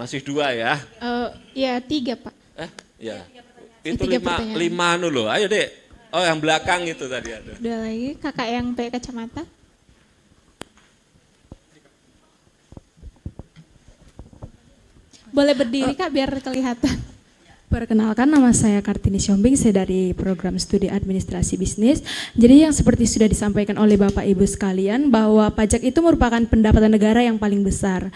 Masih 2 ya? Ya 3 Pak. Ya. Itu 3 lima loh. Ayo Dek. Oh yang belakang itu tadi ada. Udah lagi kakak yang pakai kacamata. Boleh berdiri Kak biar kelihatan. Perkenalkan, nama saya Kartini Siombing, saya dari program studi administrasi bisnis. Jadi yang seperti sudah disampaikan oleh Bapak Ibu sekalian bahwa pajak itu merupakan pendapatan negara yang paling besar.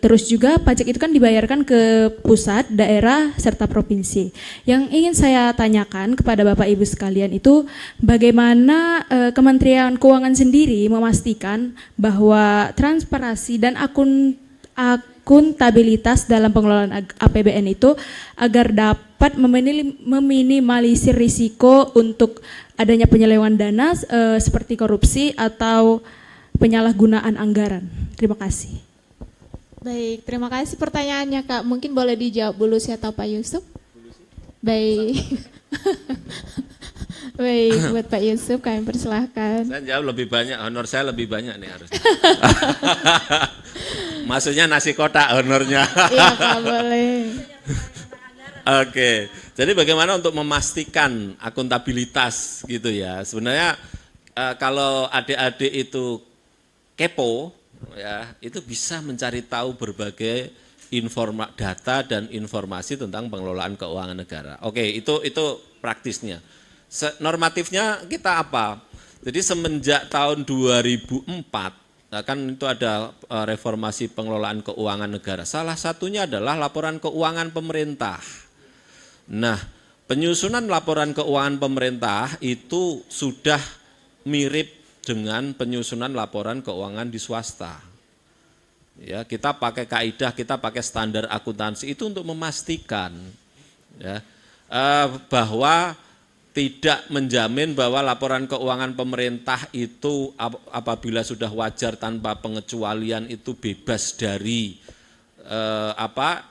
Terus juga pajak itu kan dibayarkan ke pusat, daerah, serta provinsi. Yang ingin saya tanyakan kepada Bapak Ibu sekalian itu bagaimana Kementerian Keuangan sendiri memastikan bahwa transparansi dan akuntabilitas dalam pengelolaan APBN itu agar dapat meminimalisir risiko untuk adanya penyelewengan dana seperti korupsi atau penyalahgunaan anggaran. Terima kasih. Baik, terima kasih pertanyaannya Kak. Mungkin boleh dijawab Bu Lucy atau Pak Yusuf? Baik. Baik, buat Pak Yusuf kami persilahkan. Saya jawab lebih banyak, honor saya lebih banyak nih harusnya. Maksudnya nasi kotak honornya. Iya Kak, boleh. Oke, jadi bagaimana untuk memastikan akuntabilitas gitu ya. Sebenarnya kalau adik-adik itu kepo, ya itu bisa mencari tahu berbagai data dan informasi tentang pengelolaan keuangan negara. Oke, itu praktisnya. Normatifnya kita apa? Jadi semenjak tahun 2004, nah kan itu ada reformasi pengelolaan keuangan negara. Salah satunya adalah laporan keuangan pemerintah. Nah, penyusunan laporan keuangan pemerintah itu sudah mirip dengan penyusunan laporan keuangan di swasta. Ya, kita pakai kaidah, kita pakai standar akuntansi itu untuk memastikan ya, bahwa tidak menjamin bahwa laporan keuangan pemerintah itu apabila sudah wajar tanpa pengecualian itu bebas dari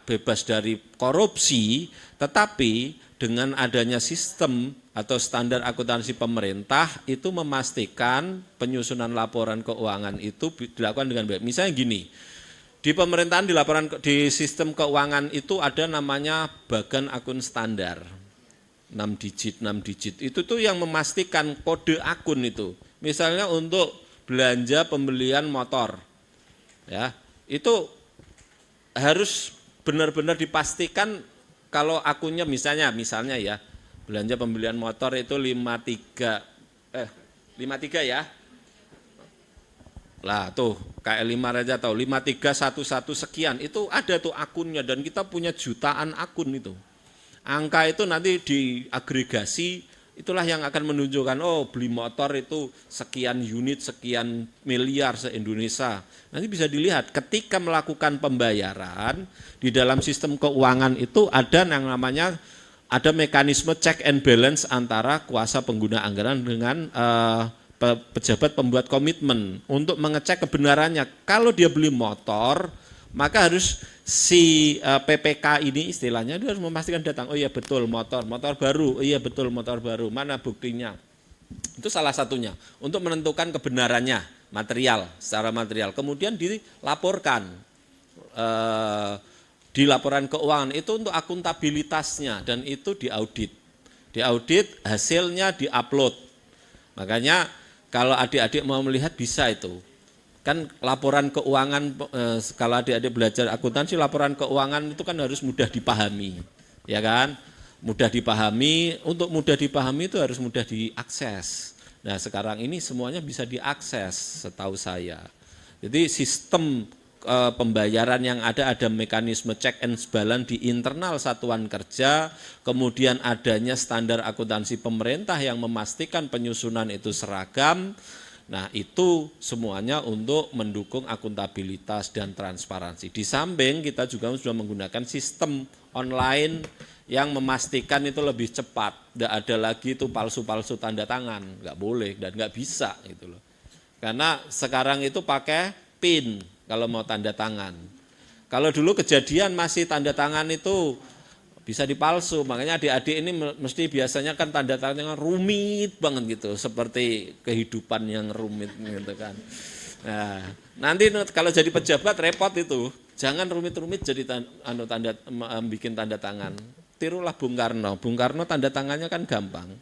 bebas dari korupsi, tetapi dengan adanya sistem atau standar akuntansi pemerintah itu memastikan penyusunan laporan keuangan itu dilakukan dengan baik. Misalnya gini, di pemerintahan di sistem keuangan itu ada namanya bagan akun standar. 6 digit. Itu tuh yang memastikan kode akun itu. Misalnya untuk belanja pembelian motor. Ya, itu harus benar-benar dipastikan kalau akunnya misalnya ya, belanja pembelian motor itu 53 ya. Lah tuh, KL5 aja tahu 5311 sekian. Itu ada tuh akunnya dan kita punya jutaan akun itu. Angka itu nanti diagregasi, itulah yang akan menunjukkan, oh beli motor itu sekian unit, sekian miliar se-Indonesia. Nanti bisa dilihat ketika melakukan pembayaran, di dalam sistem keuangan itu ada yang namanya, ada mekanisme check and balance antara kuasa pengguna anggaran dengan pejabat pembuat komitmen untuk mengecek kebenarannya. Kalau dia beli motor, maka harus si PPK ini istilahnya dia harus memastikan datang, oh iya betul motor baru, oh iya betul motor baru, mana buktinya. Itu salah satunya untuk menentukan kebenarannya secara material. Kemudian dilaporkan di laporan keuangan itu untuk akuntabilitasnya dan itu diaudit. Diaudit hasilnya diupload. Makanya kalau adik-adik mau melihat bisa itu. Kan laporan keuangan, kalau adik-adik belajar akuntansi, laporan keuangan itu kan harus mudah dipahami, ya kan? Mudah dipahami, untuk mudah dipahami itu harus mudah diakses. Nah sekarang ini semuanya bisa diakses setahu saya. Jadi sistem pembayaran yang ada mekanisme check and balance di internal satuan kerja, kemudian adanya standar akuntansi pemerintah yang memastikan penyusunan itu seragam. Nah itu semuanya untuk mendukung akuntabilitas dan transparansi. Di samping kita juga sudah menggunakan sistem online yang memastikan itu lebih cepat. Tidak ada lagi itu palsu-palsu tanda tangan, nggak boleh dan nggak bisa gitu loh. Karena sekarang itu pakai PIN kalau mau tanda tangan. Kalau dulu kejadian masih tanda tangan itu bisa dipalsu, makanya adik-adik ini mesti biasanya kan tanda tangannya rumit banget gitu, seperti kehidupan yang rumit gitu kan. Nah, nanti kalau jadi pejabat repot itu, Jangan rumit-rumit jadi bikin tanda tangan. Tirulah Bung Karno. Bung Karno tanda tangannya kan gampang.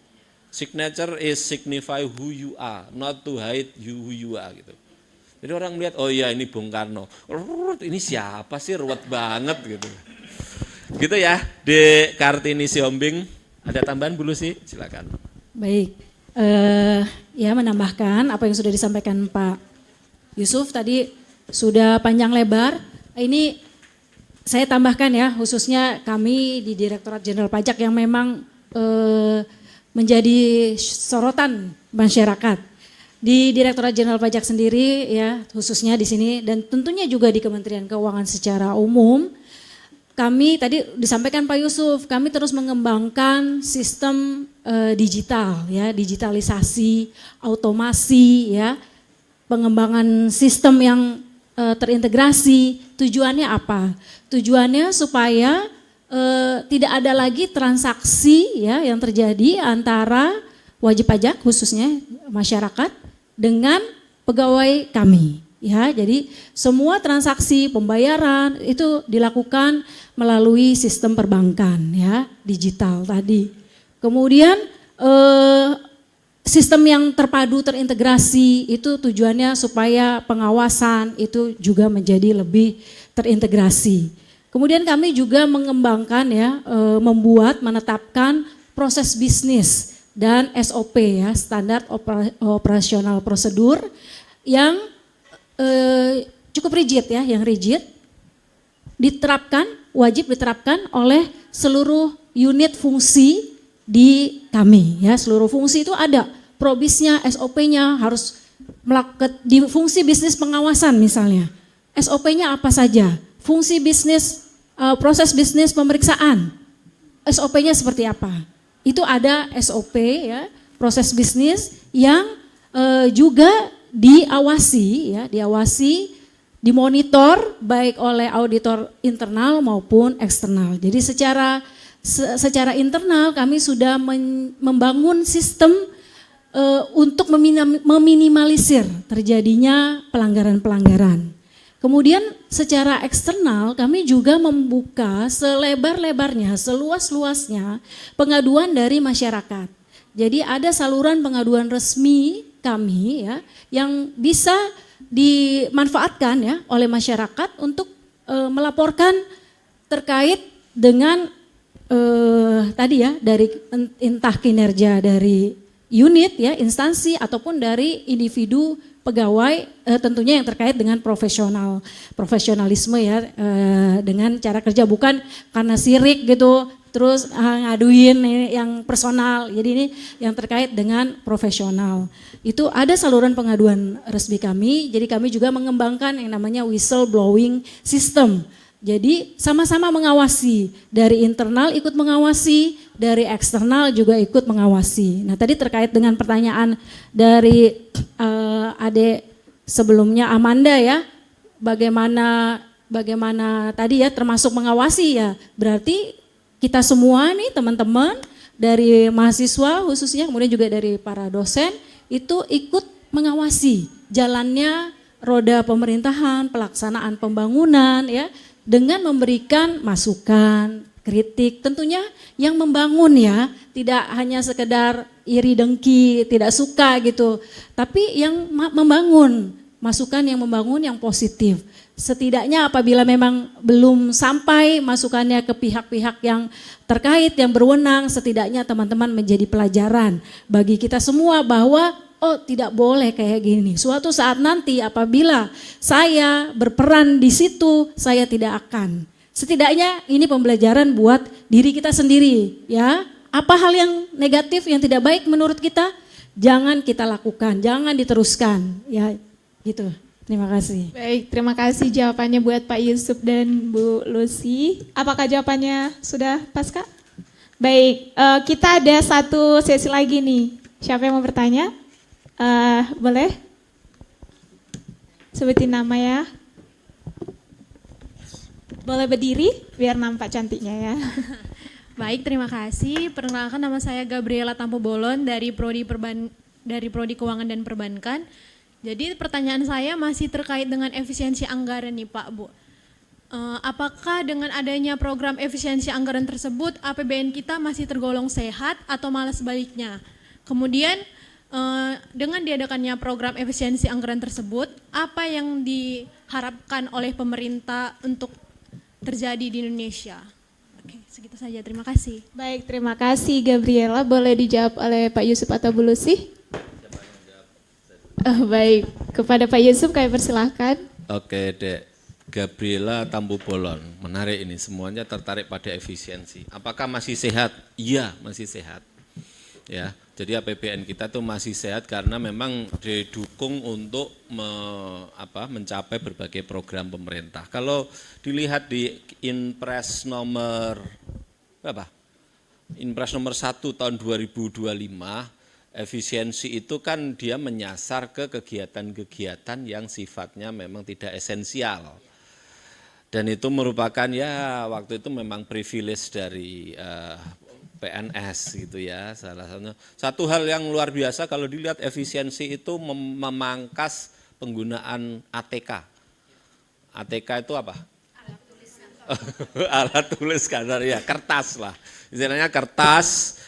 Signature is signify who you are, not to hide who you are gitu. Jadi orang melihat, oh iya ini Bung Karno. Ini siapa sih, ruwet banget gitu. Gitu ya, Dek Kartini Siombing. Ada tambahan Bu Lucy? Silakan. Baik, ya menambahkan apa yang sudah disampaikan Pak Yusuf tadi sudah panjang lebar. Ini saya tambahkan ya, khususnya kami di Direktorat Jenderal Pajak yang memang menjadi sorotan masyarakat. Di Direktorat Jenderal Pajak sendiri ya, khususnya di sini dan tentunya juga di Kementerian Keuangan secara umum, kami tadi disampaikan Pak Yusuf, kami terus mengembangkan sistem digital ya, digitalisasi, automasi ya, pengembangan sistem yang terintegrasi. Tujuannya apa? Tujuannya supaya tidak ada lagi transaksi ya yang terjadi antara wajib pajak khususnya masyarakat dengan pegawai kami. Ya, jadi semua transaksi pembayaran itu dilakukan melalui sistem perbankan ya, digital tadi. Kemudian sistem yang terpadu terintegrasi itu tujuannya supaya pengawasan itu juga menjadi lebih terintegrasi. Kemudian kami juga mengembangkan ya, menetapkan proses bisnis dan SOP ya, standar operasional prosedur yang cukup rigid ya, yang rigid diterapkan, wajib diterapkan oleh seluruh unit fungsi di kami ya, seluruh fungsi itu ada probisnya, SOP-nya harus melakukan di fungsi bisnis pengawasan misalnya. SOP-nya apa saja? Fungsi bisnis, proses bisnis pemeriksaan, SOP-nya seperti apa? Itu ada SOP ya, proses bisnis yang juga diawasi ya, dimonitor baik oleh auditor internal maupun eksternal. Jadi secara internal kami sudah membangun sistem untuk meminimalisir terjadinya pelanggaran-pelanggaran. Kemudian secara eksternal kami juga membuka selebar-lebarnya, seluas-luasnya pengaduan dari masyarakat. Jadi ada saluran pengaduan resmi kami ya yang bisa dimanfaatkan ya oleh masyarakat untuk melaporkan terkait dengan tadi ya dari entah kinerja dari unit ya, instansi ataupun dari individu pegawai, tentunya yang terkait dengan profesionalisme ya, dengan cara kerja, bukan karena sirik gitu terus ngaduin yang personal. Jadi ini yang terkait dengan profesional. Itu ada saluran pengaduan resmi kami, jadi kami juga mengembangkan yang namanya whistleblowing system. Jadi sama-sama mengawasi, dari internal ikut mengawasi, dari eksternal juga ikut mengawasi. Nah tadi terkait dengan pertanyaan dari adik sebelumnya Amanda ya, bagaimana tadi ya termasuk mengawasi ya, berarti kita semua nih teman-teman dari mahasiswa khususnya, kemudian juga dari para dosen itu ikut mengawasi jalannya roda pemerintahan, pelaksanaan pembangunan ya, dengan memberikan masukan, kritik tentunya yang membangun ya, tidak hanya sekedar iri dengki, tidak suka gitu, tapi yang membangun, masukan yang membangun, yang positif. Setidaknya apabila memang belum sampai masukannya ke pihak-pihak yang terkait, yang berwenang, setidaknya teman-teman menjadi pelajaran bagi kita semua bahwa oh tidak boleh kayak gini. Suatu saat nanti apabila saya berperan di situ, saya tidak akan. Setidaknya ini pembelajaran buat diri kita sendiri ya. Apa hal yang negatif, yang tidak baik menurut kita, jangan kita lakukan, jangan diteruskan ya gitu. Terima kasih. Baik, terima kasih jawabannya buat Pak Yusuf dan Bu Lucy. Apakah jawabannya sudah pas Kak? Baik, kita ada satu sesi lagi nih. Siapa yang mau bertanya? Boleh? Sebutin nama ya. Boleh berdiri biar nampak cantiknya ya. Baik, terima kasih. Perkenalkan, nama saya Gabriela Tampo Bolon dari Prodi Keuangan dan Perbankan. Jadi pertanyaan saya masih terkait dengan efisiensi anggaran nih Pak Bu. apakah dengan adanya program efisiensi anggaran tersebut APBN kita masih tergolong sehat atau malah sebaliknya? Kemudian dengan diadakannya program efisiensi anggaran tersebut, apa yang diharapkan oleh pemerintah untuk terjadi di Indonesia? Oke, segitu saja. Terima kasih. Baik, terima kasih Gabriela. Boleh dijawab oleh Pak Yusuf atau Bu Lucy? Baik, kepada Pak Yusuf kami persilahkan. Oke, Dek. Gabriela Tampu Bolon, menarik ini, semuanya tertarik pada efisiensi. Apakah masih sehat? Iya, masih sehat. Ya, jadi APBN kita tuh masih sehat karena memang didukung untuk mencapai berbagai program pemerintah. Kalau dilihat di Inpres nomor berapa? Inpres nomor 1 tahun 2025, efisiensi itu kan dia menyasar ke kegiatan-kegiatan yang sifatnya memang tidak esensial. Dan itu merupakan ya waktu itu memang privilege dari PNS gitu ya, salah satunya. Satu hal yang luar biasa kalau dilihat efisiensi itu memangkas penggunaan ATK. ATK itu apa? Alat tulis kantor ya, kertas lah. Istilahnya kertas,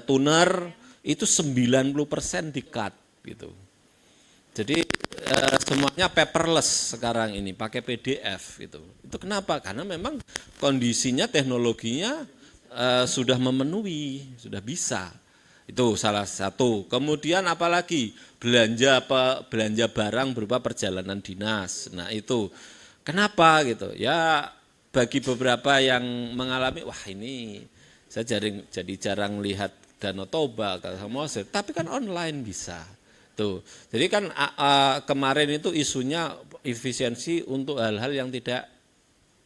tuner itu 90% di-cut gitu. Jadi semuanya paperless sekarang ini, pakai PDF gitu. Itu kenapa? Karena memang kondisinya, teknologinya sudah memenuhi, sudah bisa. Itu salah satu. Kemudian apalagi belanja barang berupa perjalanan dinas. Nah itu kenapa gitu? Ya bagi beberapa yang mengalami, wah ini saya jadi jarang lihat Danau Toba, tapi kan online bisa. Tuh. Jadi kan kemarin itu isunya efisiensi untuk hal-hal yang tidak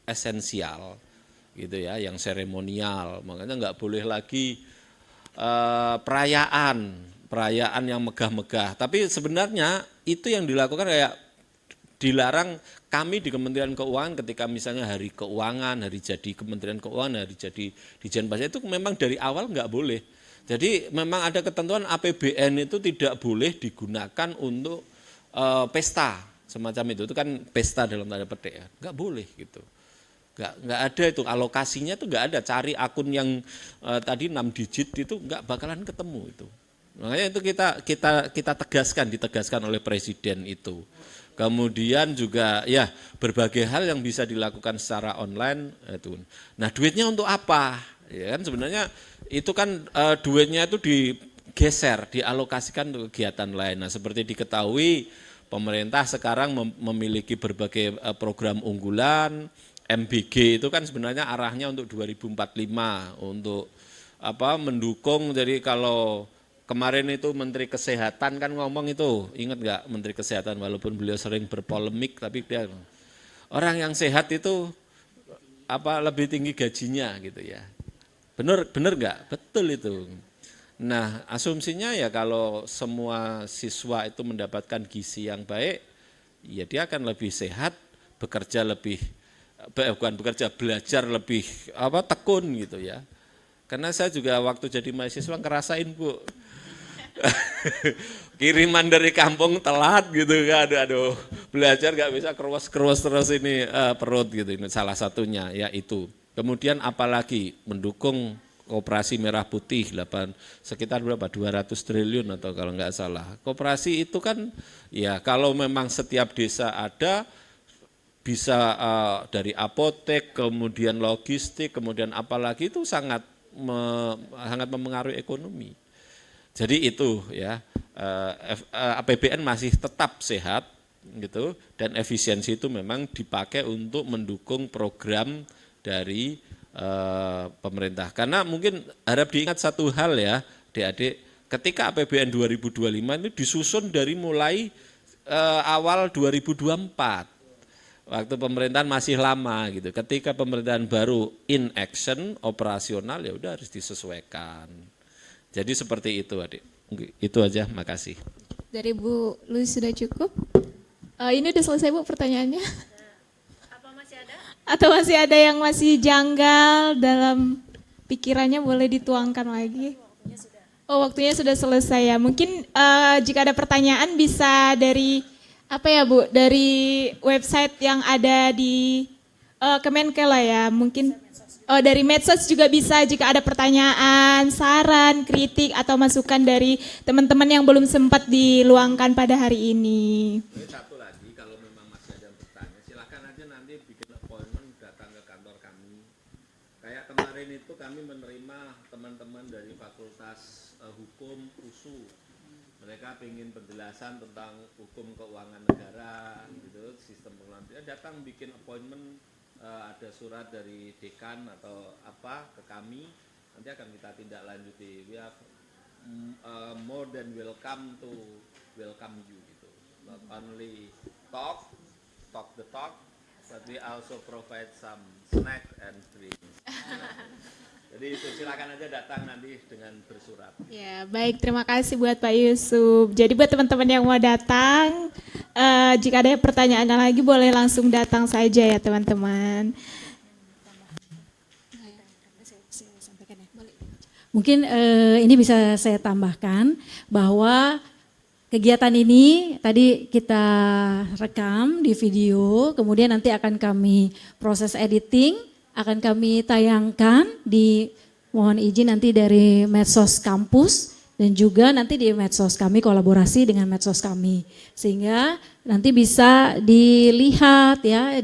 esensial, gitu ya, yang seremonial. Makanya nggak boleh lagi perayaan yang megah-megah. Tapi sebenarnya itu yang dilakukan kayak dilarang kami di Kementerian Keuangan ketika misalnya hari keuangan, hari jadi Kementerian Keuangan, hari jadi Ditjen Pajak itu memang dari awal nggak boleh. Jadi memang ada ketentuan APBN itu tidak boleh digunakan untuk pesta semacam itu kan pesta dalam tanda petik ya, nggak boleh gitu, nggak ada itu alokasinya itu nggak ada, cari akun yang tadi 6 digit itu nggak bakalan ketemu itu, makanya itu kita ditegaskan oleh Presiden itu. Kemudian juga ya berbagai hal yang bisa dilakukan secara online itu. Nah duitnya untuk apa? Ya kan sebenarnya itu kan duitnya itu digeser, dialokasikan untuk kegiatan lain. Nah seperti diketahui pemerintah sekarang memiliki berbagai program unggulan, MBG itu kan sebenarnya arahnya untuk 2045 untuk mendukung. Jadi kalau kemarin itu Menteri Kesehatan kan ngomong itu, ingat nggak Menteri Kesehatan walaupun beliau sering berpolemik tapi dia orang yang sehat itu lebih tinggi gajinya gitu ya. Benar nggak? Betul itu. Nah asumsinya ya kalau semua siswa itu mendapatkan gizi yang baik, ya dia akan lebih sehat, belajar lebih tekun gitu ya. Karena saya juga waktu jadi mahasiswa ngerasain Bu, kiriman dari kampung telat gitu kan, aduh belajar nggak bisa keruas terus ini perut gitu, ini salah satunya ya itu. Kemudian apalagi mendukung Koperasi Merah Putih sekitar berapa 200 triliun atau kalau nggak salah. Koperasi itu kan ya kalau memang setiap desa ada bisa dari apotek, kemudian logistik, kemudian apalagi itu sangat mempengaruhi ekonomi. Jadi itu ya APBN masih tetap sehat gitu dan efisiensi itu memang dipakai untuk mendukung program dari pemerintah. Karena mungkin harap diingat satu hal ya, adik-adik, ketika APBN 2025 itu disusun dari mulai awal 2024. Waktu pemerintahan masih lama gitu. Ketika pemerintahan baru in action, operasional ya udah harus disesuaikan. Jadi seperti itu, adik. Itu aja, makasih. Dari Bu Luis sudah cukup? Ini udah selesai Bu pertanyaannya? Apa masih ada? Atau masih ada yang masih janggal dalam pikirannya, boleh dituangkan lagi? Oh waktunya sudah selesai ya. Mungkin jika ada pertanyaan bisa dari apa ya Bu, dari website yang ada di Kemenkeu lah ya, mungkin dari medsos juga bisa jika ada pertanyaan, saran, kritik atau masukan dari teman-teman yang belum sempat diluangkan pada hari ini. Satu lagi, kalau memang masih ada yang bertanya, silakan aja nanti bikin appointment datang ke kantor kami. Kayak kemarin itu kami menerima teman-teman dari Fakultas Hukum USU. Mereka ingin penjelasan tentang hukum keuangan negara, gitu, sistem pengelolaan. Datang bikin appointment, ada surat dari dekan atau apa ke kami, nanti akan kita tindak lanjuti. We are more than welcome to welcome you, gitu. Not only talk the talk, but we also provide some snack and drink. Jadi itu silakan aja datang nanti dengan bersurat. Ya, baik, terima kasih buat Pak Yusuf. Jadi buat teman-teman yang mau datang, jika ada pertanyaan lagi boleh langsung datang saja ya teman-teman. Mungkin ini bisa saya tambahkan bahwa kegiatan ini tadi kita rekam di video, kemudian nanti akan kami proses editing, akan kami tayangkan di, mohon izin nanti dari medsos kampus dan juga nanti di medsos kami, kolaborasi dengan medsos kami, sehingga nanti bisa dilihat ya,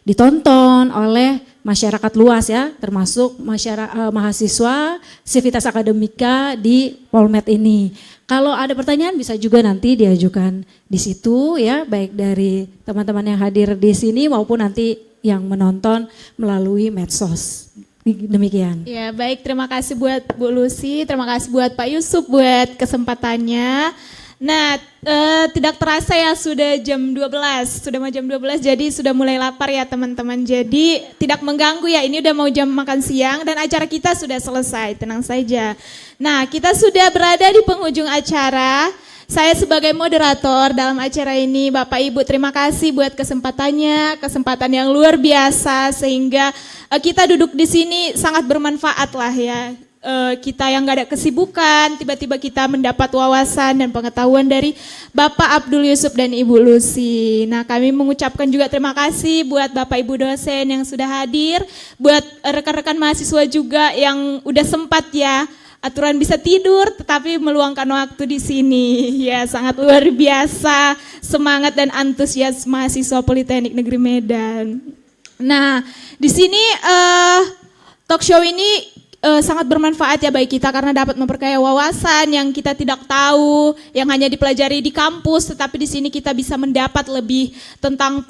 ditonton oleh masyarakat luas ya, termasuk masyarakat mahasiswa Civitas Akademika di Polmed ini. Kalau ada pertanyaan bisa juga nanti diajukan di situ ya, baik dari teman-teman yang hadir di sini maupun nanti yang menonton melalui medsos. Demikian. Ya, baik, terima kasih buat Bu Lucy, terima kasih buat Pak Yusuf buat kesempatannya. Nah, tidak terasa ya sudah jam 12, sudah mau jam 12, jadi sudah mulai lapar ya teman-teman. Jadi tidak mengganggu ya, ini udah mau jam makan siang dan acara kita sudah selesai, tenang saja. Nah, kita sudah berada di penghujung acara. Saya sebagai moderator dalam acara ini, Bapak Ibu terima kasih buat kesempatannya, kesempatan yang luar biasa sehingga kita duduk di sini sangat bermanfaat lah ya. Kita yang gak ada kesibukan, tiba-tiba kita mendapat wawasan dan pengetahuan dari Bapak Abdul Yusuf dan Ibu Lucy. Nah, kami mengucapkan juga terima kasih buat Bapak Ibu dosen yang sudah hadir, buat rekan-rekan mahasiswa juga yang udah sempat ya, aturan bisa tidur tetapi meluangkan waktu di sini. Ya, sangat luar biasa semangat dan antusias mahasiswa Politeknik Negeri Medan. Nah, di sini talk show ini sangat bermanfaat ya bagi kita karena dapat memperkaya wawasan yang kita tidak tahu, yang hanya dipelajari di kampus, tetapi di sini kita bisa mendapat lebih tentang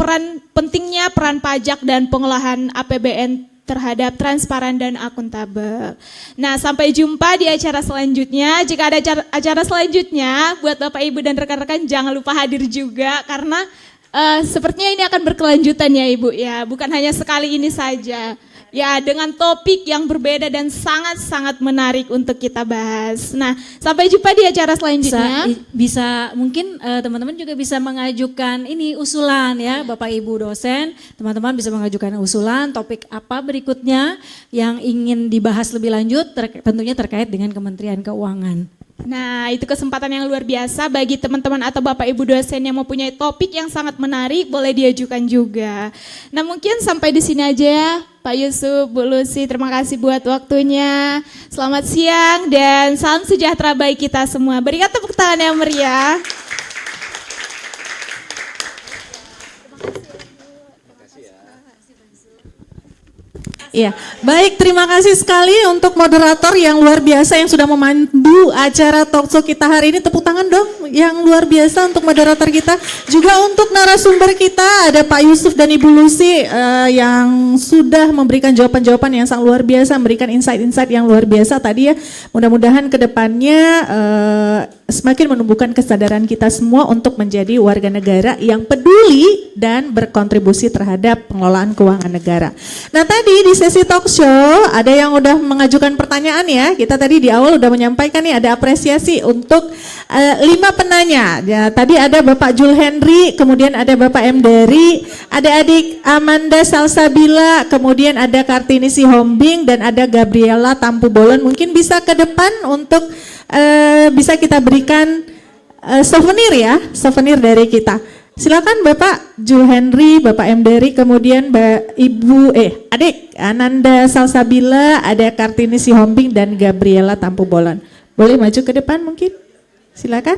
pentingnya peran pajak dan pengolahan APBN terhadap transparan dan akuntabel. Nah, sampai jumpa di acara selanjutnya. Jika ada acara selanjutnya, buat Bapak Ibu dan rekan-rekan jangan lupa hadir juga karena sepertinya ini akan berkelanjutan ya Ibu ya, bukan hanya sekali ini saja. Ya, dengan topik yang berbeda dan sangat-sangat menarik untuk kita bahas. Nah, sampai jumpa di acara selanjutnya. Bisa mungkin teman-teman juga bisa mengajukan ini usulan ya, Bapak Ibu dosen, teman-teman bisa mengajukan usulan topik apa berikutnya yang ingin dibahas lebih lanjut, tentunya terkait dengan Kementerian Keuangan. Nah, itu kesempatan yang luar biasa bagi teman-teman atau Bapak Ibu dosen yang mempunyai topik yang sangat menarik, boleh diajukan juga. Nah, mungkin sampai di sini aja ya, Pak Yusuf, Bu Lucy, terima kasih buat waktunya. Selamat siang dan salam sejahtera bagi kita semua. Berikan tepuk tangan yang meriah. Iya, baik, terima kasih sekali untuk moderator yang luar biasa yang sudah memandu acara talkshow kita hari ini. Tepuk tangan dong yang luar biasa untuk moderator kita. Juga untuk narasumber kita ada Pak Yusuf dan Ibu Lucy yang sudah memberikan jawaban-jawaban yang sangat luar biasa, memberikan insight-insight yang luar biasa tadi ya. Mudah-mudahan ke depannya semakin menumbuhkan kesadaran kita semua untuk menjadi warga negara yang peduli dan berkontribusi terhadap pengelolaan keuangan negara. Nah, tadi di sesi talk show ada yang udah mengajukan pertanyaan ya. Kita tadi di awal udah menyampaikan nih ada apresiasi untuk 5 penanya. Ya, tadi ada Bapak Jul Henry, kemudian ada Bapak M. Dery, ada adik Amanda Salsabila, kemudian ada Kartini Sihombing dan ada Gabriela Tampu Bolon. Mungkin bisa ke depan untuk bisa kita berikan souvenir ya, souvenir dari kita. Silakan Bapak Jul Henry, Bapak M. Dery, kemudian adik Ananda Salsabila, ada Kartini Sihombing dan Gabriela Tampu Bolon. Boleh maju ke depan mungkin? Silakan.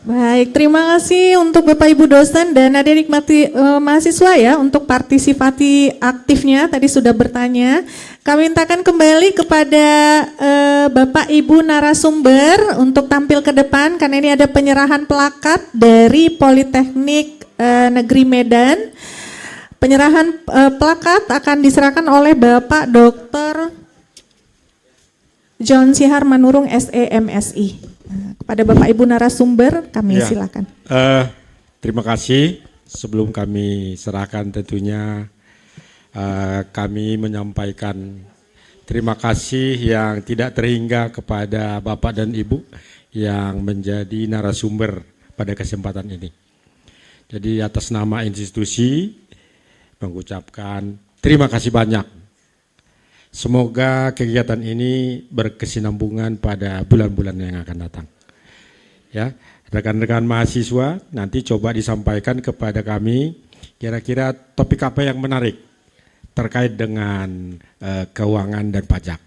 Baik, terima kasih untuk Bapak Ibu dosen dan adik-adik mahasiswa ya untuk partisipasi aktifnya tadi sudah bertanya. Kami mintakan kembali kepada Bapak Ibu narasumber untuk tampil ke depan karena ini ada penyerahan plakat dari Politeknik Negeri Medan. Penyerahan plakat akan diserahkan oleh Bapak Dr. John Sihar Manurung SEMSI. Kepada Bapak Ibu narasumber kami silakan. Terima kasih. Sebelum kami serahkan tentunya kami menyampaikan terima kasih yang tidak terhingga kepada Bapak dan Ibu yang menjadi narasumber pada kesempatan ini. Jadi atas nama institusi mengucapkan terima kasih banyak. Semoga kegiatan ini berkesinambungan pada bulan-bulan yang akan datang. Ya, rekan-rekan mahasiswa nanti coba disampaikan kepada kami kira-kira topik apa yang menarik terkait dengan keuangan dan pajak.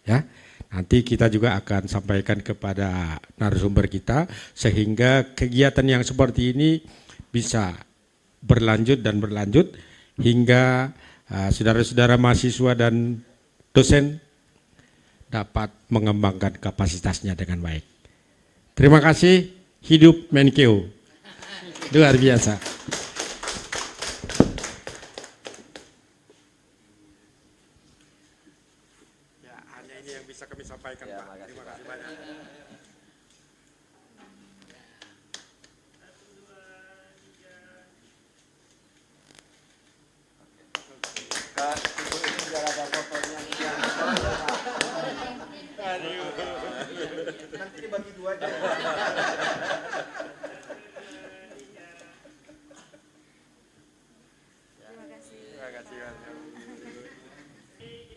Ya, nanti kita juga akan sampaikan kepada narasumber kita sehingga kegiatan yang seperti ini bisa berlanjut dan berlanjut hingga saudara-saudara mahasiswa dan dosen dapat mengembangkan kapasitasnya dengan baik. Terima kasih, hidup Menkeu. Luar biasa. Ya, hanya ini yang bisa kami sampaikan, Pak. Terima kasih banyak. Nanti bagi dua aja. Terima kasih. Terima kasih.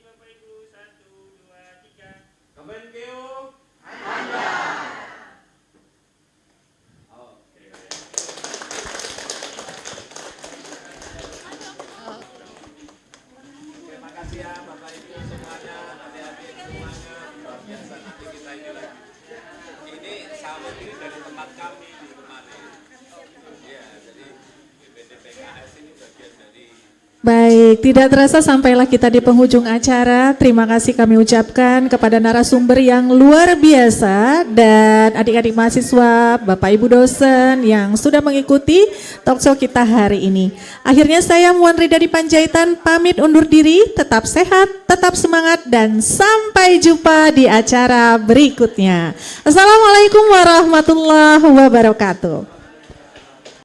Bapak Ibu 1, 2, 3. Kemenkeu. Anda. Oke. Terima kasih ya Bapak Ibu semuanya, adik-adik semuanya. Luar biasa nanti kita ini lagi. Ini salon ini dari tempat kami di kemarin. Iya, jadi BPDPKS ini bagian dari. Baik, tidak terasa sampailah kita di penghujung acara. Terima kasih kami ucapkan kepada narasumber yang luar biasa dan adik-adik mahasiswa, Bapak Ibu dosen yang sudah mengikuti talkshow kita hari ini. Akhirnya saya Muan Rida di Panjaitan pamit undur diri, tetap sehat, tetap semangat dan sampai jumpa di acara berikutnya. Assalamualaikum warahmatullahi wabarakatuh.